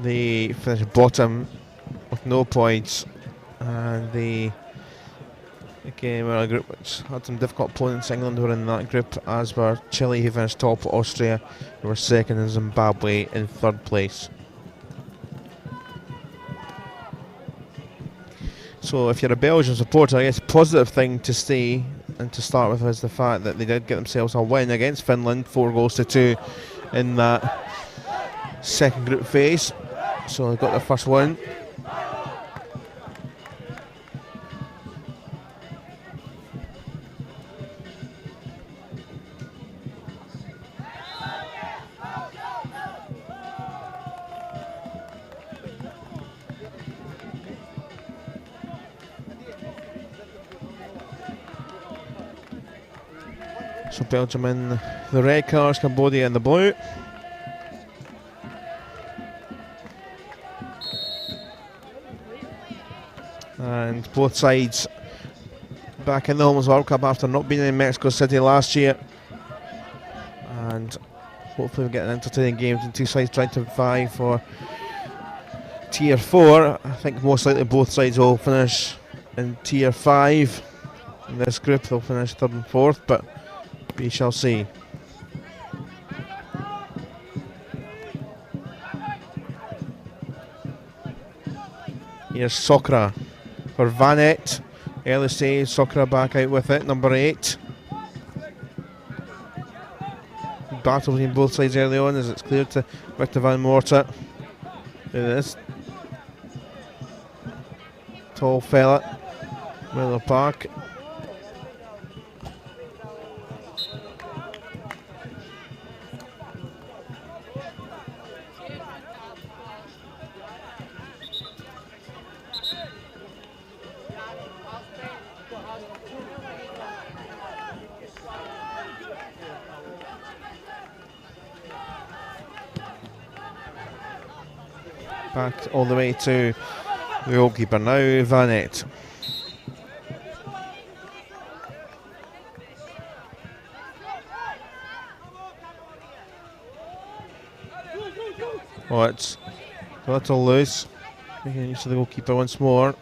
They finished bottom with no points, and they again were a group which had some difficult opponents. England were in that group, as were Chile, who finished top, Austria, who were second, and Zimbabwe in third place. So if you're a Belgian supporter, I guess a positive thing to say and to start with is the fact that they did get themselves a win against Finland, 4-2 in that second group phase. So they got their first win. So Belgium in the red colours, Cambodia in the blue. And both sides back in the Women's World Cup after not being in Mexico City last year. And hopefully we'll get an entertaining games, and two sides trying to vie for Tier 4. I think most likely both sides will finish in Tier 5. In this group they'll finish 3rd and 4th, but we shall see. Here's Sokra for Vanet. Early save, Sokra back out with it, number 8. Battle between both sides early on as it's cleared to Victor Van Morta. There it is. Tall fella, middle of the park. Back all the way to the goalkeeper now, Vanet. Oh, it's a little loose. Making use of the goalkeeper once more.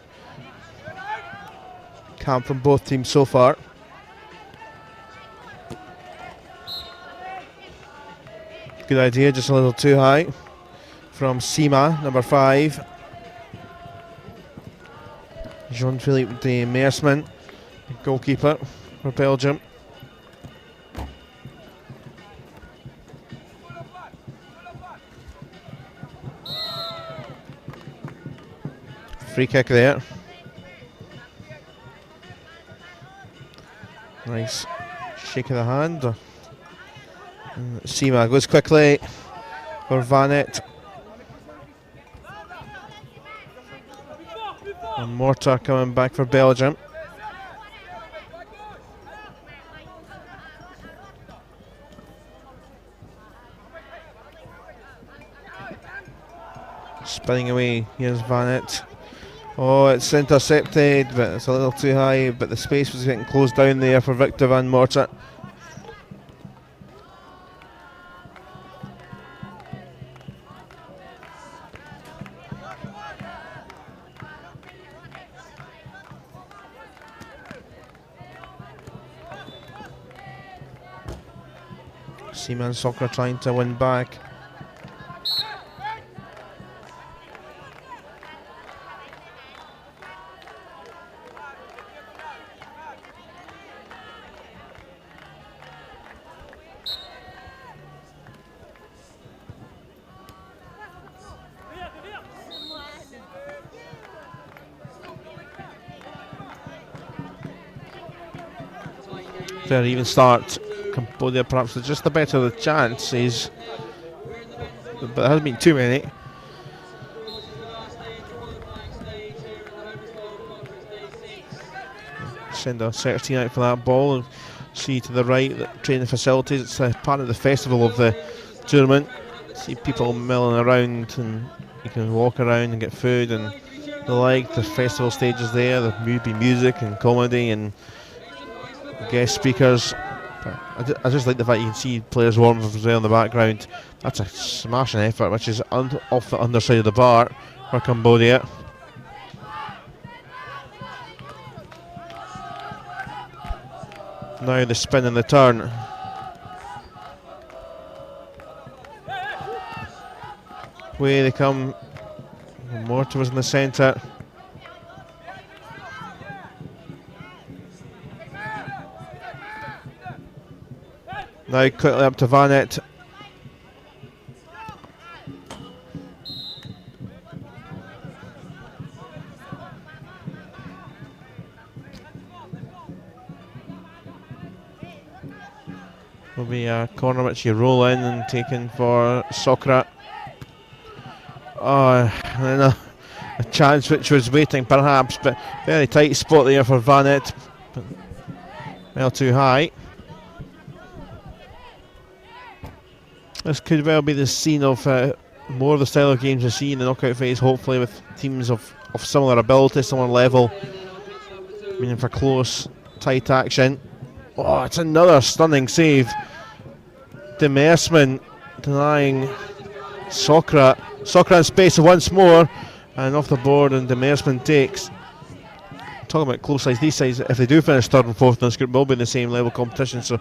Camp from both teams so far. Good idea, just a little too high. From Sima, number 5. Jean-Philippe de Meersman, goalkeeper for Belgium. Free kick there. Nice shake of the hand. Sima goes quickly for Vanet. And Mortar coming back for Belgium. Spinning away, here's Vanet. Oh, it's intercepted, but it's a little too high, but the space was getting closed down there for Victor Van Morta. Seaman Soccer trying to win back. Fair even start. Cambodia perhaps with just the better of the chances, but there hasn't been too many. Send a search team out for that ball and see to the right that training facilities. It's part of the festival of the tournament. See people milling around, and you can walk around and get food and the like. The festival stages there. There will be music and comedy and guest speakers I just like the fact you can see players warming up as well in the background. That's a smashing effort, which is off the underside of the bar for Cambodia. Now the spin and the turn. Away they come. More towards in the centre. Now quickly up to Vanet. Will be a corner which you roll in and taken for Sokra. Oh, and then a chance which was waiting perhaps, but very tight spot there for Vanet. Well too high. This could well be the scene of more of the style of games we see in the knockout phase, hopefully with teams of similar ability, similar level, meaning for close, tight action. Oh, it's another stunning save. Demersman denying Sokra. Sokra in space once more, and off the board, and Demersman takes. Talking about close sides, these sides, if they do finish third and fourth in this group, will be in the same level competition, so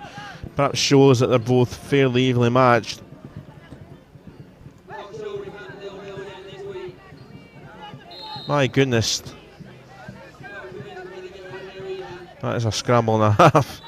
perhaps shows that they're both fairly evenly matched. My goodness. That is a scramble and a half.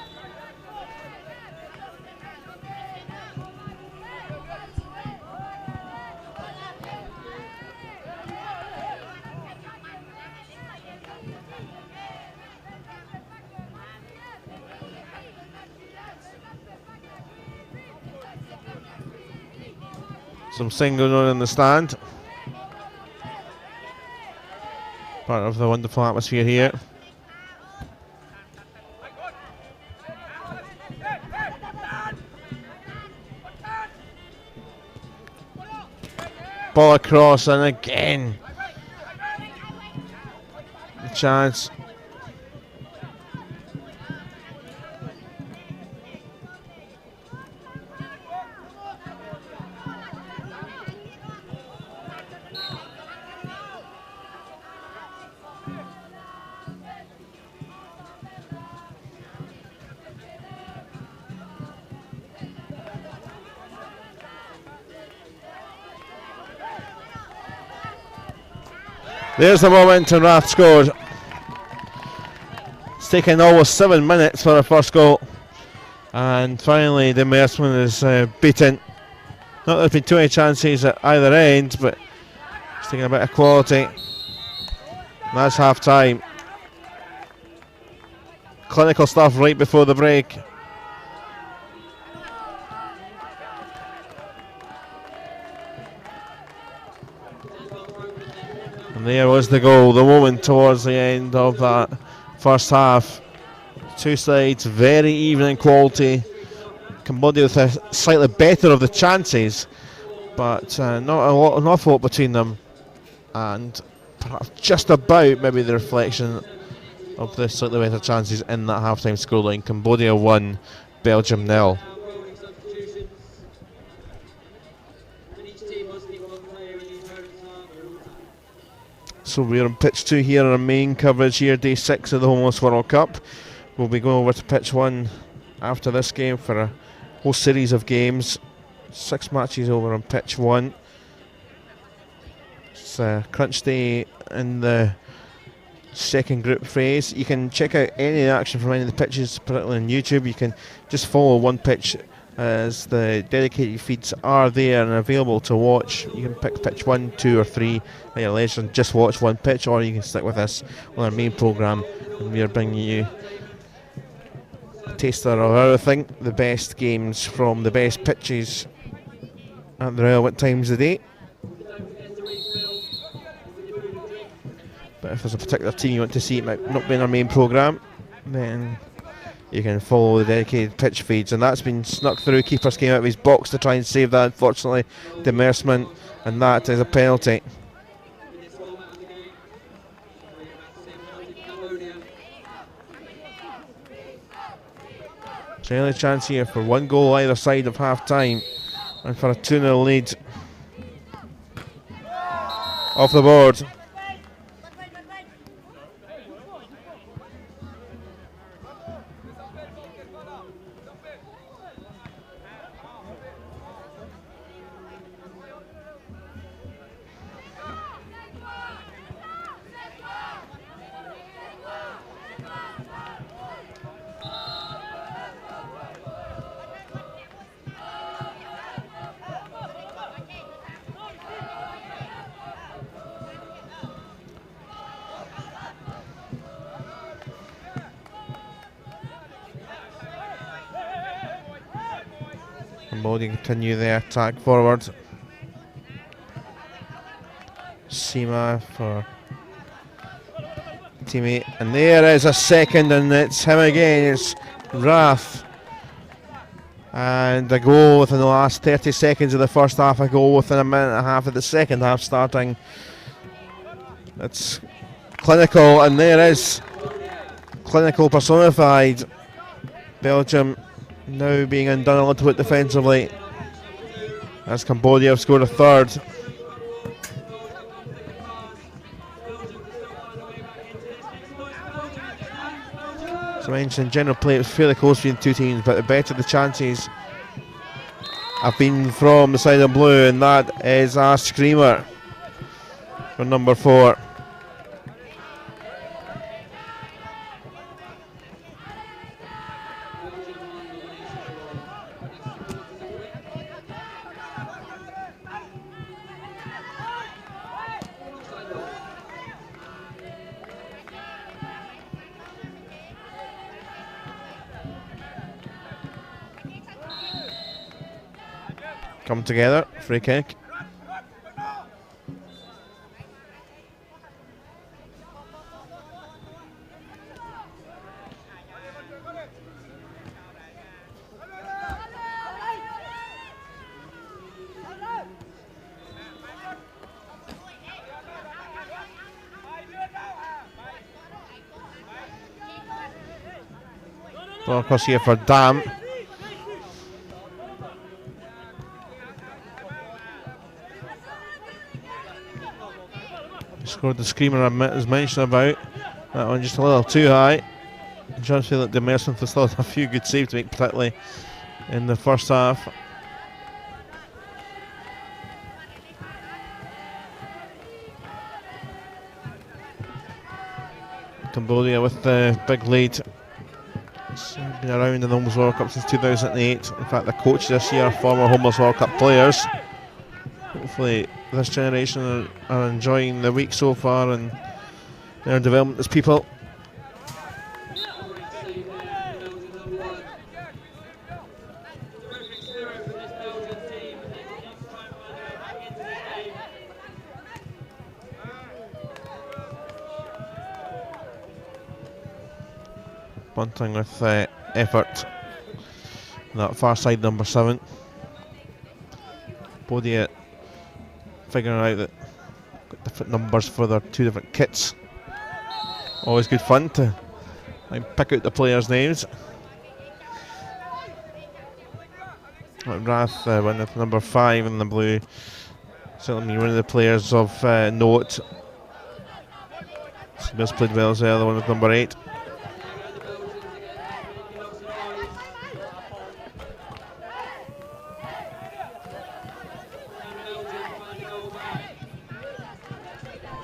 Some singing on in the stand. Part of the wonderful atmosphere here. Ball across, and again a chance. There's the moment, and Rath scored. It's taken almost 7 minutes for the first goal, and finally the Demersman is beaten. Not that there's been too many chances at either end, but it's taking a bit of quality. And that's half time. Clinical stuff right before the break. And there was the goal, the moment towards the end of that first half. Two sides very even in quality. Cambodia with a slightly better of the chances, but not an awful lot between them, and perhaps just about maybe the reflection of the slightly better chances in that half-time scoreline. Cambodia 1, Belgium 0. So we're on pitch 2 here, our main coverage here, day 6 of the Homeless World Cup. We'll be going over to pitch 1 after this game for a whole series of games. 6 matches over on pitch 1. It's a crunch day in the second group phase. You can check out any of the action from any of the pitches, particularly on YouTube. You can just follow one pitch as the dedicated feeds are there and available to watch. You can pick pitch 1, 2 or 3 at your leisure and just watch one pitch, or you can stick with us on our main programme, and we are bringing you a taster of everything, the best games from the best pitches at the relevant times of the day. But if there's a particular team you want to see, it might not be in our main programme, then you can follow the dedicated pitch feeds, and that's been snuck through. Keeper's came out of his box to try and save that, unfortunately, Demersman, and that is a penalty. Only chance here for one goal either side of half time and for a 2-0 lead. Off the board. Cambodia continue their attack forward. Sima for teammate, and there is a second, and it's him again. It's Rath, and a goal within the last 30 seconds of the first half. A goal within a minute and a half of the second half starting. It's clinical, and there is clinical personified. Belgium now being undone a little bit defensively as Cambodia have scored a third. As I mentioned, general play, it was fairly close between the two teams, but the better the chances have been from the side of blue, and that is a screamer for number 4. Come together, free kick. Ball across here for Dam. Scored the screamer I was mentioning about. That one just a little too high. I just feel that the Merson still had a few good saves to make, particularly in the first half. Cambodia with the big lead. It's been around in the Homeless World Cup since 2008. In fact, the coach this year are former Homeless World Cup players. Hopefully this generation are enjoying the week so far and their development as people. Bunting with effort. That far side, number 7. Cambodia figuring out that got different numbers for their 2 different kits. Always good fun to pick out the players' names. Rath went with number 5 in the blue. Certainly one of the players of note. Smith played well as well, the one with number 8.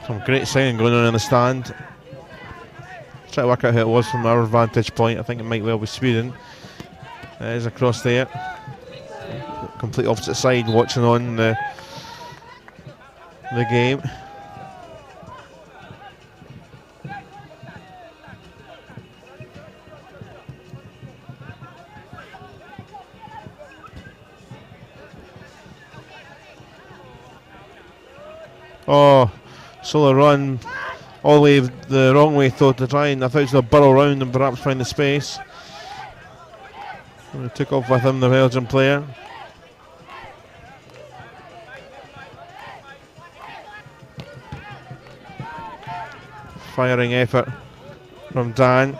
Some great singing going on in the stand. Try to work out who it was from our vantage point. I think it might well be Sweden. It is across there. Complete opposite side watching on the game. Oh, solo run all the way the wrong way, though, to try and I thought he was going to burrow around and perhaps find the space. And he took off with him, the Belgian player. Firing effort from Dan.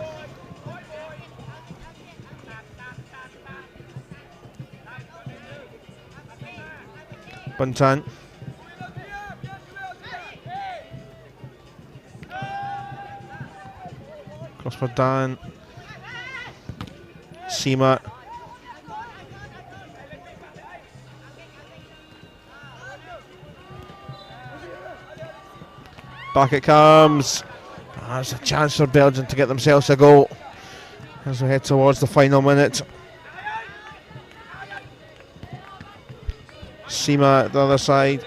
Buntan. Cross for Dan. Seema. Back it comes. There's a chance for Belgium to get themselves a goal as we head towards the final minute. Seema at the other side.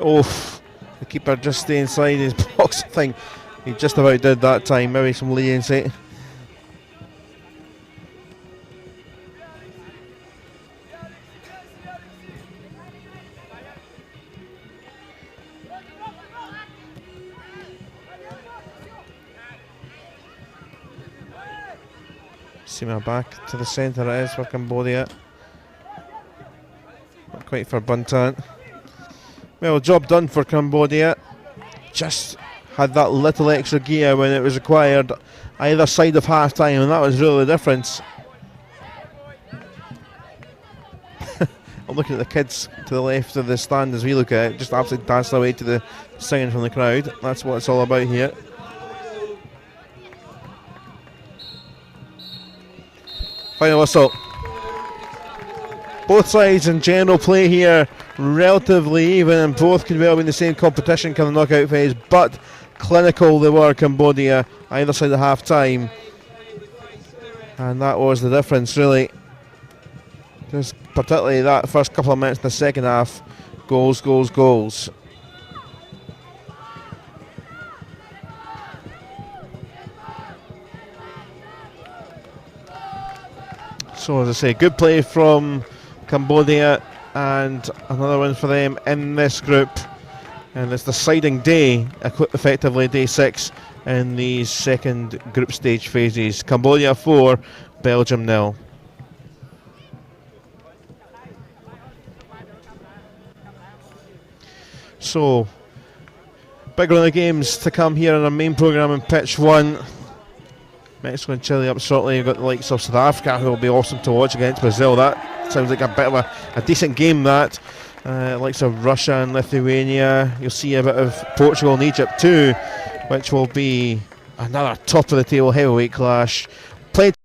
Oof, the keeper just stay inside his box. I think he just about did that time, maybe some leniency. Seema back to the centre it is for Cambodia. Not quite for Buntan. Well, job done for Cambodia. Just had that little extra gear when it was required either side of half time, and that was really the difference. I'm looking at the kids to the left of the stand as we look at it, just absolutely dancing away to the singing from the crowd. That's what it's all about here. Final whistle. Both sides in general play here relatively even, and both could well be in the same competition come the knockout phase, but clinical they were, Cambodia, either side of half time, and that was the difference really. Just particularly that first couple of minutes in the second half, goals, goals, goals. So as I say, good play from Cambodia, and another win for them in this group, and it's the deciding day, effectively day 6 in these second group stage phases. Cambodia 4, Belgium 0. So big run of games to come here in our main programme in pitch 1. Mexico and Chile up shortly. You've got the likes of South Africa, who will be awesome to watch against Brazil. That sounds like a bit of a decent game, that. Likes of Russia and Lithuania. You'll see a bit of Portugal and Egypt too, which will be another top of the table heavyweight clash. Played